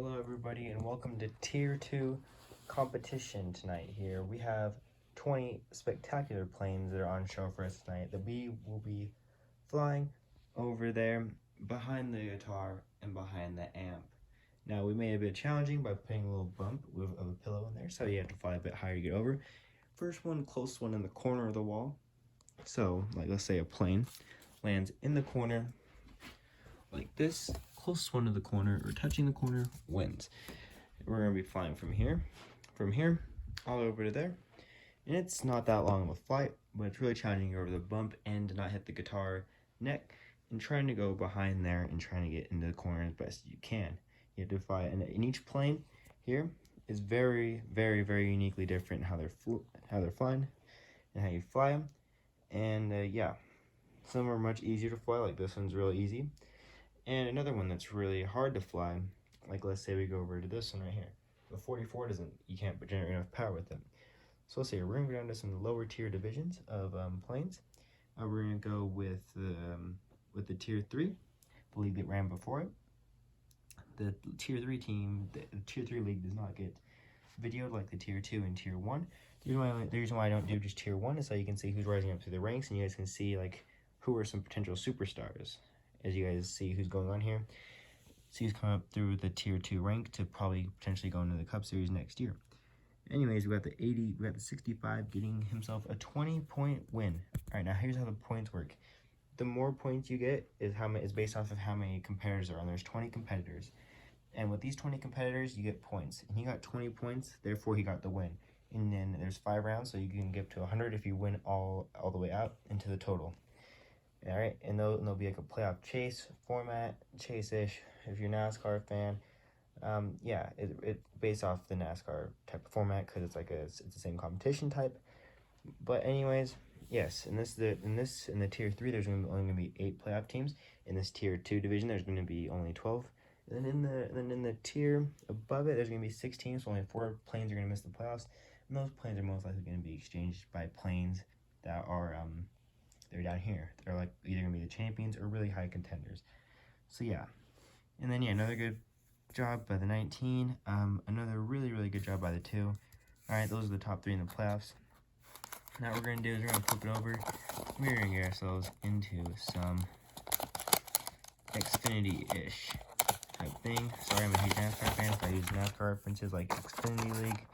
Hello everybody and welcome to Tier 2 competition tonight here. We have 20 spectacular planes that are on show for us tonight. The B will be flying over there behind the guitar and behind the amp. Now we made it a bit challenging by putting a little bump of a pillow in there, so you have to fly a bit higher to get over. First one, closest one in the corner of the wall. So, like let's say a plane lands in the corner like this. Closest one to the corner or touching the corner wins. We're gonna be flying from here all over to there, and it's not that long of a flight, but it's really challenging over the bump and to not hit the guitar neck and trying to go behind there and trying to get into the corner as best you can. You have to fly, and in each plane here is very uniquely different how they're flying and how you fly them. And yeah, some are much easier to fly, like this one's really easy. And another one that's really hard to fly, like let's say we go over to this one right here. The 44 you can't generate enough power with it. So let's say we're gonna go down to some lower tier divisions of planes. We're gonna go with the tier 3, the league that ran before it. The tier 3 team, the tier 3 league does not get videoed like the tier 2 and tier 1. The reason why I don't do just tier 1 is so you can see who's rising up through the ranks, and you guys can see like who are some potential superstars. As you guys see who's going on here. So he's coming up through the tier 2 rank to probably potentially go into the Cup Series next year. Anyways, we got the 65 getting himself a 20-point win. Alright, now here's how the points work. The more points you get is based off of how many competitors are on. There's 20 competitors. And with these 20 competitors, you get points. And he got 20 points, therefore he got the win. And then there's 5 rounds, so you can get to 100 if you win all the way out into the total. Alright, and there'll be like a playoff chase format, chase-ish, if you're a NASCAR fan. Yeah, it's based off the NASCAR type of format because it's the same competition type. But anyways, yes, in the tier 3, there's only going to be 8 playoff teams. In this tier 2 division, there's going to be only 12. And then in the tier above it, there's going to be 6 teams, so only 4 planes are going to miss the playoffs. And those planes are most likely going to be exchanged by planes that are they're down here. They're like either gonna be the champions or really high contenders. So yeah, and then yeah, another good job by the 19. Another really good job by the 2. All right, those are the top 3 in the playoffs. Now what we're gonna do is we're gonna flip it over. We're gonna get ourselves into some Xfinity-ish type thing. Sorry, I'm a huge NASCAR fan, so I use NASCAR references like Xfinity League,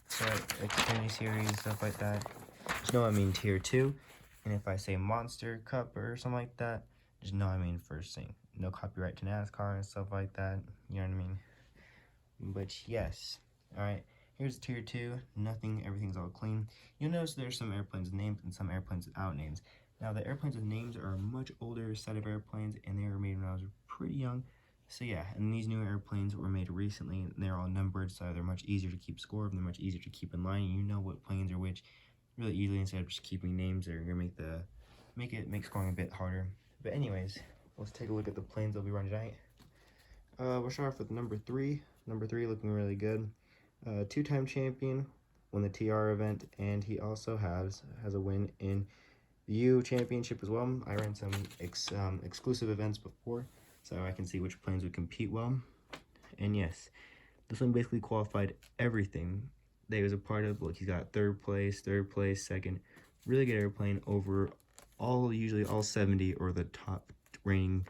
Xfinity Series, stuff like that. Just know I mean tier 2. And if I say Monster Cup or something like that, just know I mean first thing. No copyright to NASCAR and stuff like that. You know what I mean? But yes. Alright, here's tier 2. Nothing, everything's all clean. You'll notice there's some airplanes with names and some airplanes without names. Now, the airplanes with names are a much older set of airplanes, and they were made when I was pretty young. So yeah, and these new airplanes were made recently, and they're all numbered, so they're much easier to keep score of, and they're much easier to keep in line. You know what planes are which really easily instead of just keeping names. They're gonna make scoring a bit harder. But anyways, let's take a look at the planes that'll be running tonight. We'll start off with number 3. Number 3 looking really good. 2-time champion, won the TR event, and he also has a win in the U Championship as well. I ran some exclusive events before, so I can see which planes would compete well. And yes, this one basically qualified everything that he was a part of. Look, he's got third place, second. Really good airplane over usually all 70 or the top reigning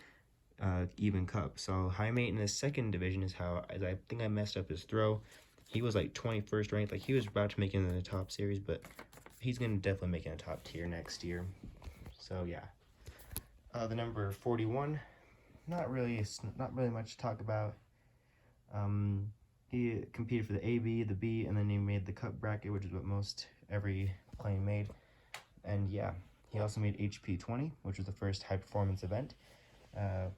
even Cup. So high mate in the second division is as I think I messed up his throw. He was like 21st ranked, like he was about to make it into the top series, but he's gonna definitely make it in a top tier next year. So yeah. The number 41, not really much to talk about. He competed for the AB, the B, and then he made the Cup bracket, which is what most every plane made. And yeah, he also made HP 20, which was the first high performance event.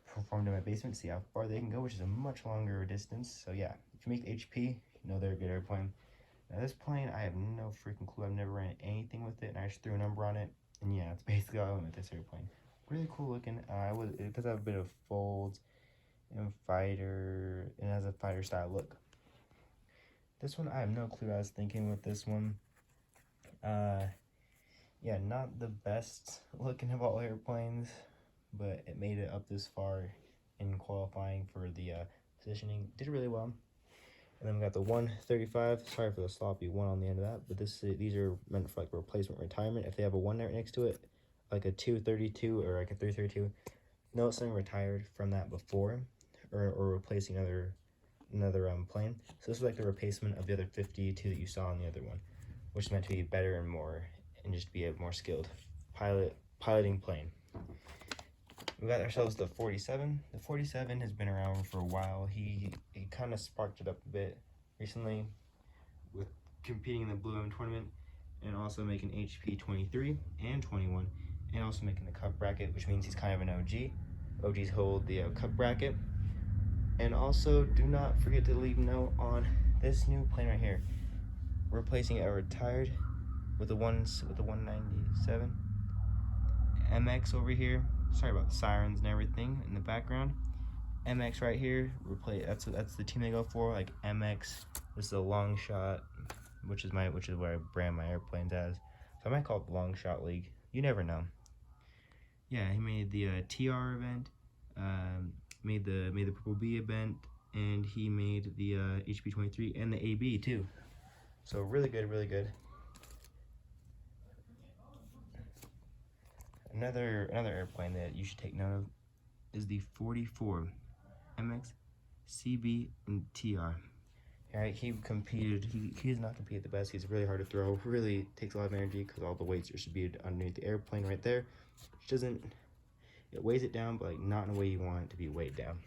Performed in my basement to see how far they can go, which is a much longer distance. So yeah, if you make the HP, you know they're a good airplane. Now this plane, I have no freaking clue. I've never ran anything with it, and I just threw a number on it. And yeah, that's basically all I went with this airplane. Really cool looking. It does have a bit of folds and fighter, and it has a fighter style look. This one, I have no clue what I was thinking with this one. Yeah, not the best looking of all airplanes, but it made it up this far in qualifying for the positioning. Did really well. And then we got the 135. Sorry for the sloppy one on the end of that, but these are meant for like replacement retirement. If they have a 1 right next to it, like a 232 or like a 332, know it's something retired from that before, or replacing another plane. So this is like the replacement of the other 52 that you saw on the other one, which is meant to be better and more, and just be a more skilled piloting plane. We got ourselves the 47. The 47 has been around for a while. He kind of sparked it up a bit recently with competing in the Blue M tournament, and also making HP 23 and 21, and also making the cup bracket, which means he's kind of an OG. OGs hold the cup bracket. And also, do not forget to leave a note on this new plane right here, replacing a retired with the 197 MX over here. Sorry about the sirens and everything in the background. MX right here, that's the team they go for, like MX. This is a long shot, which is where I brand my airplanes as. So I might call it the Long Shot League. You never know. Yeah, he made the TR event, made the Purple B event, and he made the HP 23 and the AB too. So really good, really good. Another airplane that you should take note of is the 44 MX, CB, and TR. Alright, he competed. He does not compete the best. He's really hard to throw. Really takes a lot of energy because all the weights are distributed underneath the airplane right there, which doesn't. It weighs it down, but like not in a way you want it to be weighed down.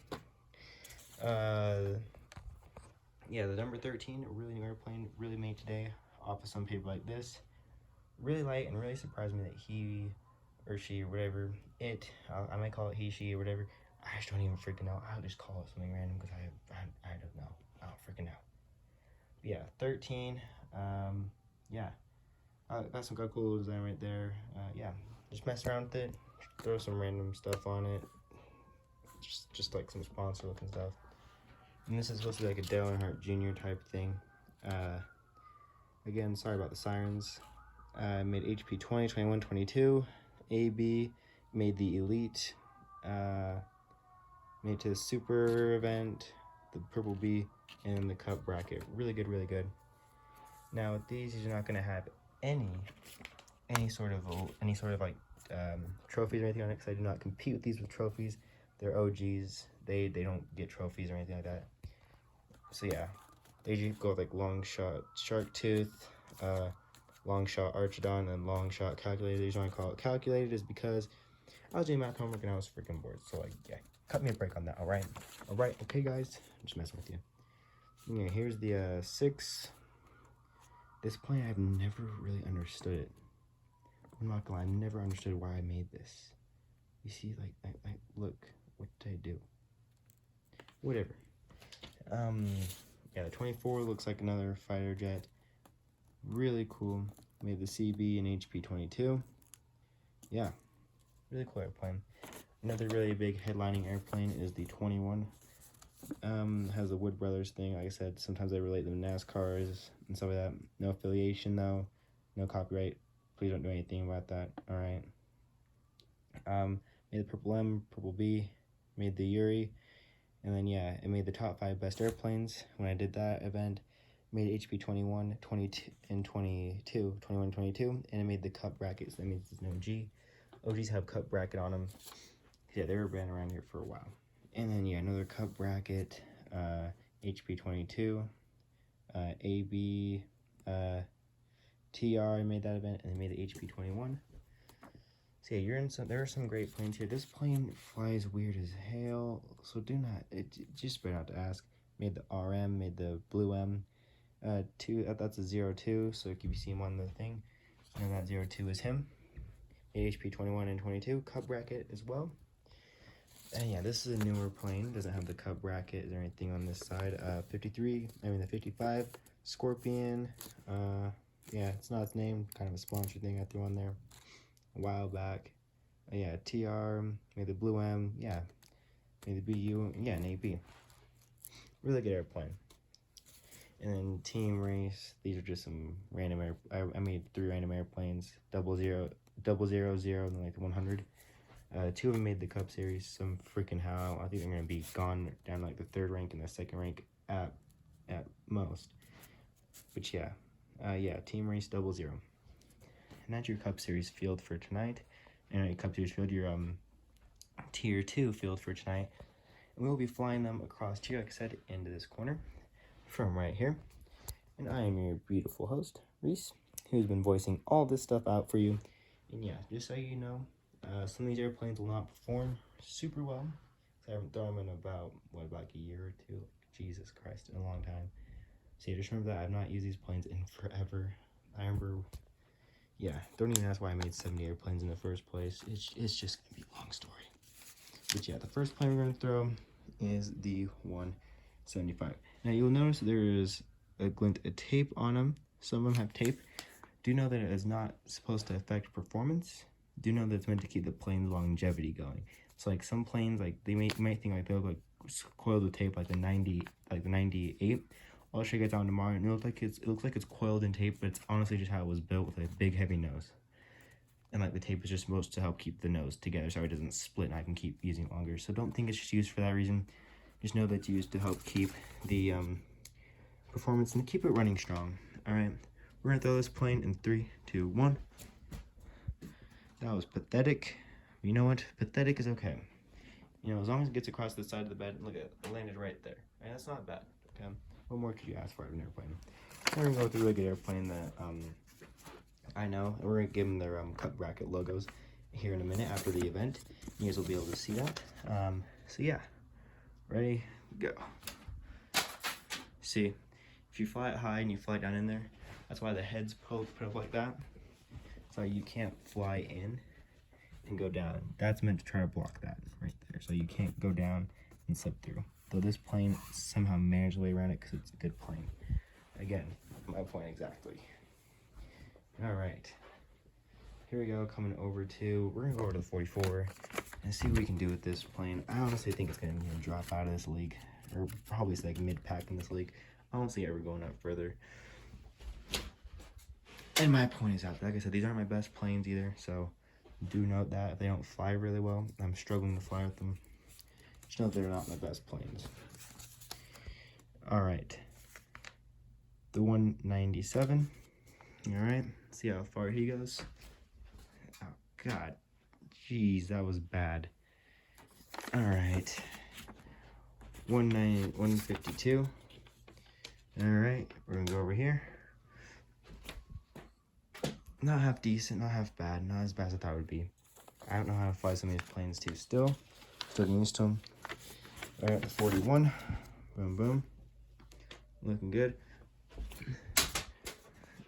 Yeah, the number 13, a really new airplane, really made today off of some paper like this. Really light, and really surprised me that he or she or whatever I might call it he, she, or whatever. I just don't even freaking know. I'll just call it something random because I don't know. I don't freaking know. But yeah, 13. Yeah, that's some cool design right there. Yeah, just mess around with it. Throw some random stuff on it. Just like some sponsor looking stuff. And this is supposed to be like a Dale Earnhardt Jr. type thing. Again, sorry about the sirens. Made HP 20, 21, 22. AB made the Elite. Made to the Super event, the Purple B, and the Cup bracket. Really good, really good. Now with these, you're not gonna have any sort of like trophies or anything on it, because I do not compete with these with trophies. They're OGs. They don't get trophies or anything like that. So yeah, they just go with like Long Shot Shark Tooth, Long Shot Archidon, and Long Shot Calculated. The reason I call it Calculated is because I was doing math homework and I was freaking bored. So like, yeah, cut me a break on that. All right, okay guys, I'm just messing with you. Yeah, here's the 6. This plane, I've never really understood it. I'm not gonna lie, I've never understood why I made this. You see, like look, what did I do? Whatever. Yeah, the 24 looks like another fighter jet. Really cool. Made the CB and HP 22. Yeah, really cool airplane. Another really big headlining airplane is the 21. Has the Wood Brothers thing. Like I said, sometimes I relate them to NASCARs and stuff like that. No affiliation though, no copyright. Please don't do anything about that. All right. Made the Purple M, Purple B, made the Yuri, and then yeah, it made the top 5 best airplanes when I did that event. Made HP 21, 22, and 22, 21, 22, and it made the cup brackets. That means it's an OG. OGs have cup bracket on them. Yeah, they were been around here for a while. And then yeah, another cup bracket, HP 22, AB, TR made that event, and they made the HP 21. So yeah, there are some great planes here. This plane flies weird as hell, so do not, just better not to ask. Made the RM, made the Blue M, that's a 02, so if you see him on the thing, and that 02 is him. Made HP 21 and 22, cup bracket as well. And yeah, this is a newer plane, doesn't have the cup bracket or anything on this side. The 55, Scorpion, yeah, it's not its name, kind of a sponsor thing I threw on there a while back. Yeah, TR, made the Blue M, yeah, made the BU, yeah, and AB. Really good airplane. And then Team Race, these are just some random I made 3 random airplanes, 000, and like 100. Two of them made the Cup Series. Some freaking how. I think they're going to be gone down like the 3rd rank and the 2nd rank at most. But yeah, Team Race 00. And that's your Cup Series field for tonight. And your Cup Series field, your Tier 2 field for tonight. And we'll be flying them across here, like I said, into this corner from right here. And I am your beautiful host, Reese, who's been voicing all this stuff out for you. And yeah, just so you know, some of these airplanes will not perform super well. I haven't thrown them in about, like a year or 2. Jesus Christ, in a long time. So yeah, just remember that I've not used these planes in forever. I remember, yeah, don't even ask why I made 70 airplanes in the first place. It's just going to be a long story. But yeah, the first plane we're going to throw is the 175. Now you'll notice there is a glint of tape on them. Some of them have tape. Do know that it is not supposed to affect performance. Do know that it's meant to keep the plane's longevity going. So like some planes, like they might think like they look like coiled with tape, like the 98. I'll show you guys on tomorrow, and it looks like it's coiled in tape, but it's honestly just how it was built with a big heavy nose. And like the tape is just supposed to help keep the nose together so it doesn't split and I can keep using it longer. So don't think it's just used for that reason. Just know that it's used to help keep the performance and keep it running strong. Alright, we're gonna throw this plane in 3, 2, 1. That was pathetic. You know what? Pathetic is okay. You know, as long as it gets across the side of the bed, look at it, it landed right there. And that's not bad. Okay. What more could you ask for out of an airplane? We're gonna go with a really good airplane that I know. And we're gonna give them their Cup bracket logos here in a minute after the event. You guys will be able to see that. So yeah, ready, go. See, if you fly it high and you fly down in there, that's why the head's put up like that. So you can't fly in and go down. That's meant to try to block that right there. So you can't go down and slip through. Though this plane somehow managed the way around it because it's a good plane. Again, my point exactly. All right. Here we go, coming over to, we're gonna go over to the 44 and see what we can do with this plane. I honestly think it's gonna drop out of this league, or probably like mid-pack in this league. I don't see it ever going up further. And my point is out. Like I said, these aren't my best planes either, so do note that if they don't fly really well, I'm struggling to fly with them. Just know they're not my best planes. All right, the 197. All right, see how far he goes. Oh God, jeez, that was bad. All right, 152. All right, we're gonna go over here. Not half decent, not half bad, not as bad as I thought it would be. I don't know how to fly some of these planes too. Still getting used to them. All right, the 41. Boom, boom. Looking good.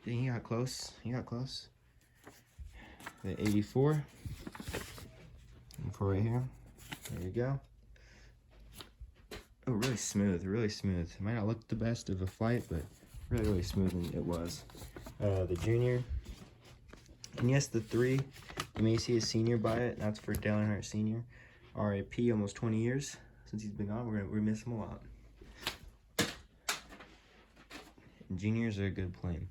He got close. He got close. The 84. And for right here. There you go. Oh, really smooth. Really smooth. It might not look the best of a flight, but really, really smooth it was. The junior. And yes, the 3, you may see a senior by it. That's for Dale Earnhardt Sr. RIP, almost 20 years since he's been gone. We miss him a lot. And juniors are a good plane.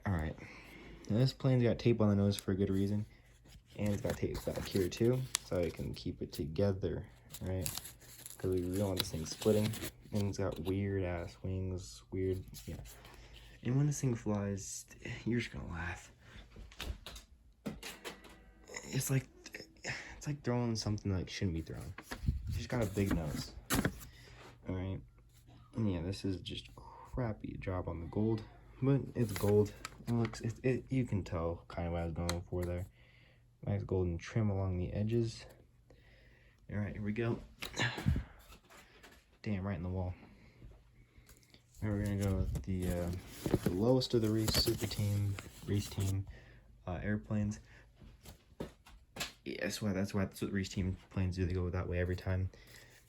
All right, now this plane's got tape on the nose for a good reason, and it's got tape back here too, so I can keep it together, right? Because we don't want this thing splitting, and it's got weird ass wings, weird, yeah. And when this thing flies, you're just gonna laugh. It's like throwing something that shouldn't be thrown. She's got a big nose. All right, and yeah, this is just crappy job on the gold, but it's gold. It looks, you can tell kind of what I was going for there. Nice golden trim along the edges. All right, here we go. Damn, right in the wall. Now we're gonna go with the lowest of the race race team airplanes. Yeah, that's what race team planes do. They go that way every time.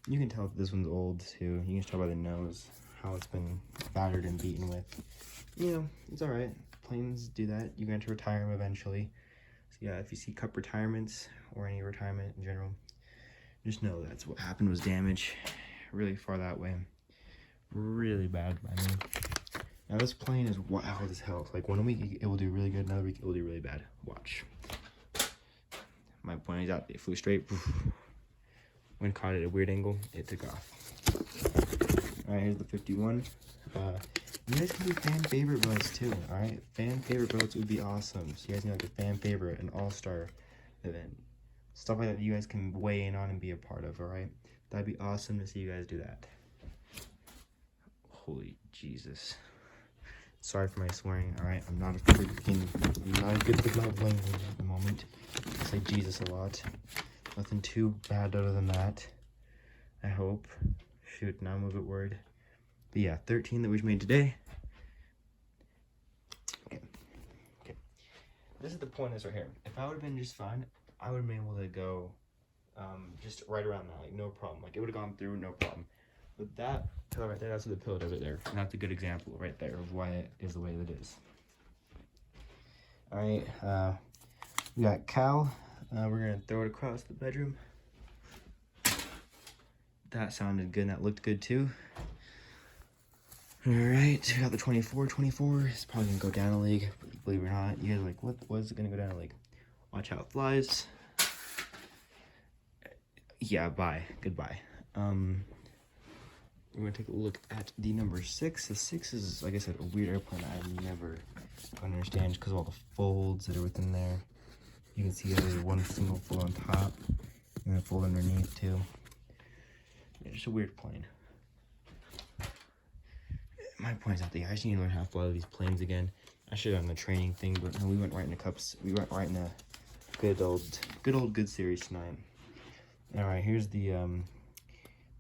You can tell that this one's old too. You can tell by the nose how it's been battered and beaten with. You know, it's all right. Planes do that. You're going to retire them eventually. So yeah, if you see Cup retirements or any retirement in general, just know that's what happened, was damage really far that way. Really bad. I mean, now this plane is wild as hell. Like 1 week it will do really good, another week it will do really bad. Watch. My point is out. It flew straight. When caught at a weird angle, it took off. Alright, here's the 51. You guys can do fan favorite votes too, alright? Fan favorite votes would be awesome. So you guys know like a fan favorite, an all-star event. Stuff like that you guys can weigh in on and be a part of, alright? That'd be awesome to see you guys do that. Holy Jesus. Sorry for my swearing, alright? I'm not good with my language at the moment. I say Jesus a lot. Nothing too bad other than that. I hope. Shoot, now I'm a bit worried. But yeah, 13 that we made today. Okay. This is the point of this right here. If I would have been just fine, I would have been able to go just right around that, like no problem. Like it would have gone through, no problem. But that pillow right there, that's what the pillow does right there. And that's a good example right there of why it is the way that it is. Alright, we got Cal. We're gonna throw it across the bedroom. That sounded good and that looked good too. Alright, we got the 24. 24 is probably gonna go down a league, believe it or not. You guys are like, what is it gonna go down a league? Watch how it flies. Yeah, bye. Goodbye. We're gonna take a look at the number 6. The 6 is, like I said, a weird airplane I never understand because of all the folds that are within there. You can see there's one single fold on top and a fold underneath too. Yeah, just a weird plane. My point is that I just need to learn how to fly these planes again. I should have done the training thing, but no, we went right into cups. We went right in a good series tonight. All right, here's the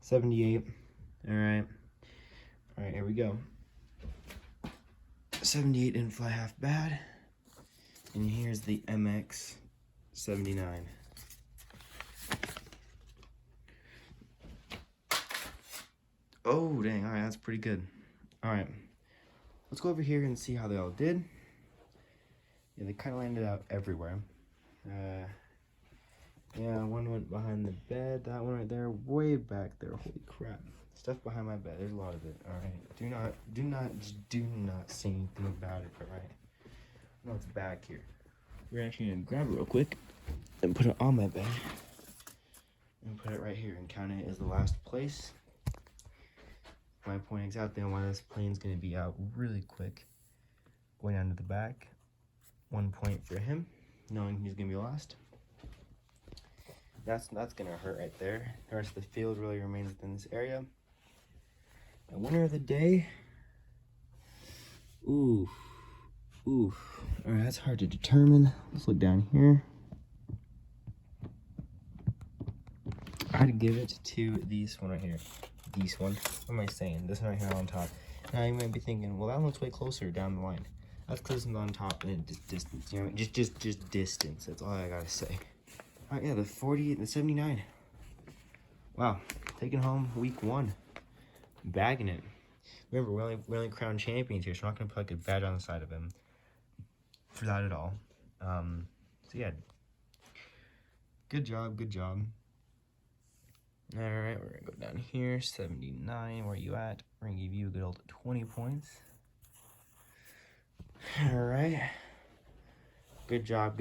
78. All right, here we go. 78 didn't fly half bad, and here's the MX 79. Oh dang! All right, that's pretty good. All right, let's go over here and see how they all did. Yeah, they kind of landed out everywhere. Yeah, one went behind the bed. That one right there, way back there. Holy crap! Stuff behind my bed. There's a lot of it. All right, do not say anything about it. All right. No, it's back here. We're actually gonna grab it real quick and put it on my bed and put it right here and count it as the last place. My point exactly on why this plane's gonna be out really quick. Going down to the back. 1 point for him, knowing he's gonna be last. That's gonna hurt right there. The rest of the field really remains within this area. The winner of the day. Ooh. Alright, that's hard to determine. Let's look down here. I'd give it to this one right here. This one. What am I saying? This one right here on top. Now you might be thinking, well, that one's way closer down the line. That's because it's on top and just distance. You know, just distance. That's all I gotta say. Alright, yeah, the 48 and the 79. Wow, taking home week 1, bagging it. Remember, we're only crowned champions here, so I'm not gonna put like a badge on the side of him for that at all. So yeah, good job. All right, we're gonna go down here, 79. Where are you at? We're gonna give you a good old 20 points. All right, good job.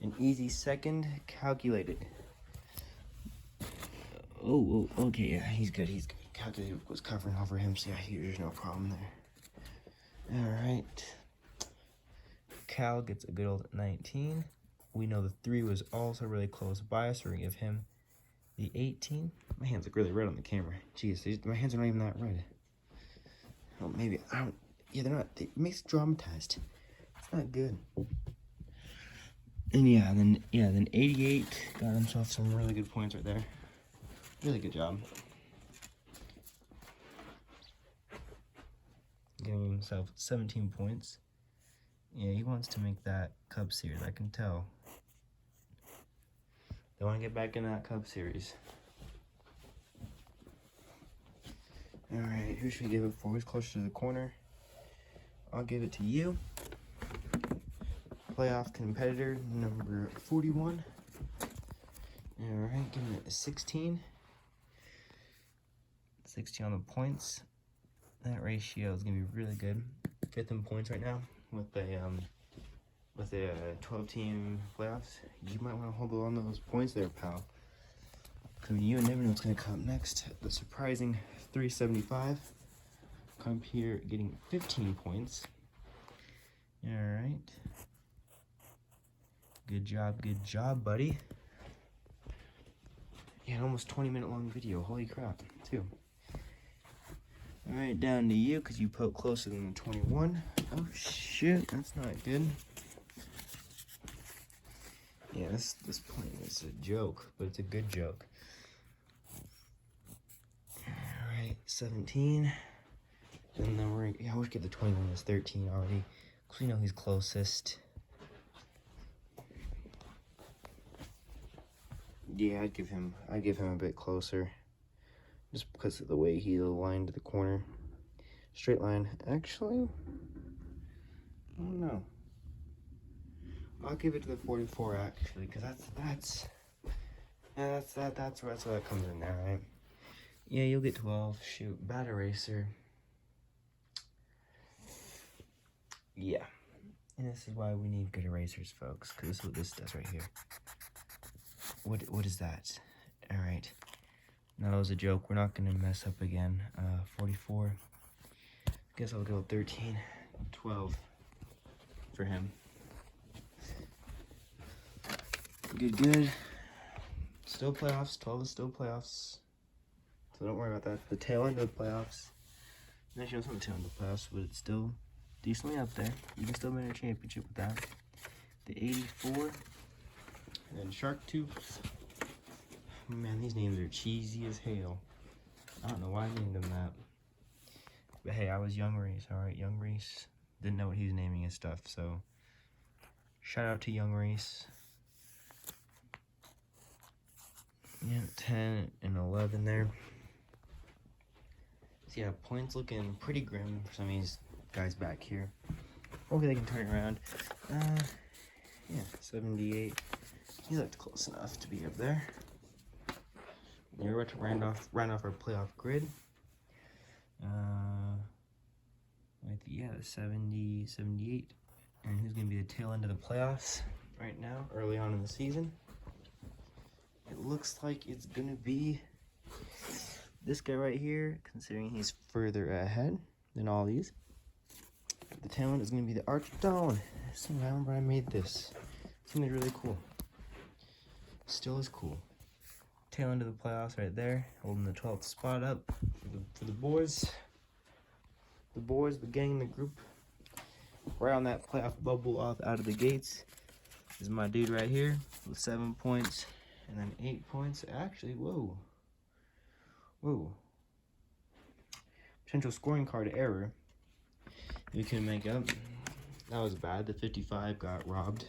An easy second, calculated. Oh, okay, yeah, he's good. Calculated was covering over him, so yeah, there's no problem there. All right, Cal gets a good old 19. We know the 3 was also really close by, so we're gonna give him the 18. My hands look really red on the camera. Jeez, my hands are not even that red. Oh, maybe I don't. Yeah, they're not. It makes it dramatized. It's not good. And then 88 got himself some really good points right there. Really good job. Getting himself 17 points. Yeah, he wants to make that Cup Series, I can tell. They want to get back in that Cup Series. Alright, who should we give it for? Who's closer to the corner? I'll give it to you. Playoff competitor number 41. Alright, give him a 16. 16 on the points. That ratio is going to be really good. 5th in points right now with with a 12-team playoffs, you might want to hold on to those points there, pal. I mean, you never know what's going to come next. The surprising 375. Come here getting 15 points. All right. Good job, buddy. Yeah, almost 20-minute long video. Holy crap, too. All right, down to you because you poked closer than the 21. Oh, shit, that's not good. Yeah, this plane is a joke, but it's a good joke. All right, 17. And then I always get the 21 as 13 already, because we know he's closest. Yeah, I'd give him a bit closer, just because of the way he aligned to the corner. Straight line, actually, I don't know. I'll give it to the 44 actually, because that's where that comes in there, right? Yeah, you'll get 12. Shoot, bad eraser. Yeah, and this is why we need good erasers, folks, because this is what this does right here. What is that? All right, no, that was a joke. We're not gonna mess up again. 44. Guess I'll go 13, 12 for him. Good. Still playoffs. 12 is still playoffs. So don't worry about that. The tail end of the playoffs. Actually, it's not the tail end of the playoffs, but it's still decently up there. You can still win a championship with that. The 84. And then Shark Tooth. Man, these names are cheesy as hell. I don't know why I named them that. But hey, I was Young Reese, alright? Young Reese. Didn't know what he was naming his stuff, so shout out to Young Reese. Yeah, 10 and 11 there. So yeah, points looking pretty grim for some of these guys back here. Hopefully they can turn it around. Yeah, 78. He looked close enough to be up there. We're about to round off our playoff grid. Yeah, 70, 78. And who's going to be the tail end of the playoffs right now, early on in the season? It looks like it's going to be this guy right here, considering he's further ahead than all these. The tail end is going to be the Archidon. I remember I made this. Something really cool. Still is cool. Tail end of the playoffs right there, holding the 12th spot up for the boys. The boys, the gang, the group. Right on that playoff bubble off out of the gates is my dude right here with 7 points and then 8 points. Actually, whoa. Potential scoring card error. You can make up. That was bad. The 55 got robbed.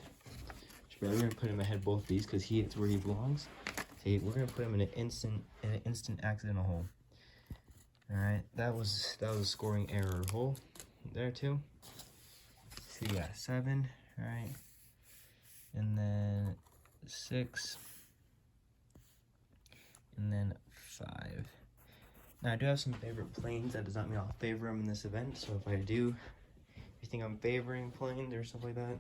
We're gonna put him ahead both these because it's where he belongs. See, we're gonna put him in an instant accidental hole. All right, that was a scoring error hole there too. So yeah, 7, all right, and then 6, and then 5. Now I do have some favorite planes. That does not mean I'll favor them in this event. So if I do, if you think I'm favoring planes or stuff like that,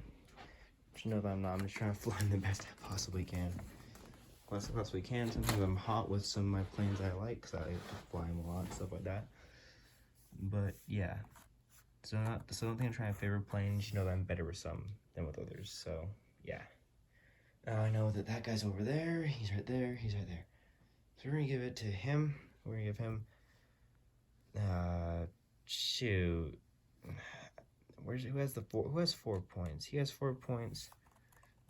just know that I'm not. I'm just trying to fly the best I possibly can. Sometimes I'm hot with some of my planes I like because I fly them a lot and stuff like that. But yeah, so don't think I'm trying to favor planes. You know that I'm better with some than with others. So yeah. Now I know that guy's over there. He's right there. He's right there. So we're gonna give it to him. We're gonna give him. Shoot. Who has 4 points? He has 4 points.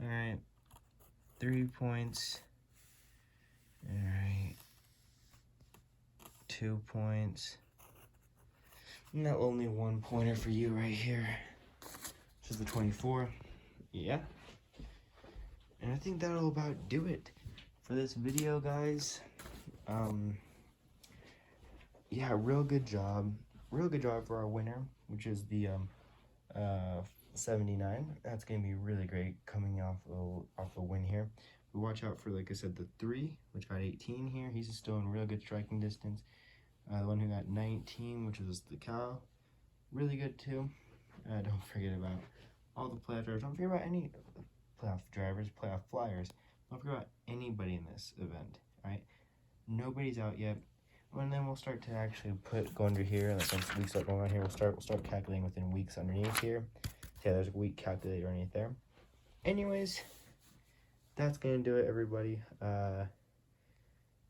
All right. 3 points. All right. 2 points. And that only 1 pointer for you right here. Which is the 24. Yeah. And I think that'll about do it for this video, guys. Yeah, real good job for our winner, which is the 79. That's gonna be really great coming off a win here. We watch out for, like I said, the 3, which got 18 here. He's still in real good striking distance. The one who got 19, which was the cow, really good too. Don't forget about all the playoff drivers. Don't forget about any playoff drivers, playoff flyers. Don't forget about anybody in this event, right? Nobody's out yet. And then we'll start to actually go under here, and like once weeks start going on here, we'll start calculating within weeks underneath here. So yeah, there's a week calculator underneath there. Anyways, that's gonna do it, everybody.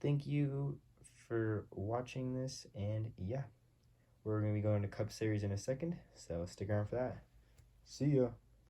Thank you for watching this, and yeah, we're gonna be going to Cup Series in a second, so stick around for that. See ya.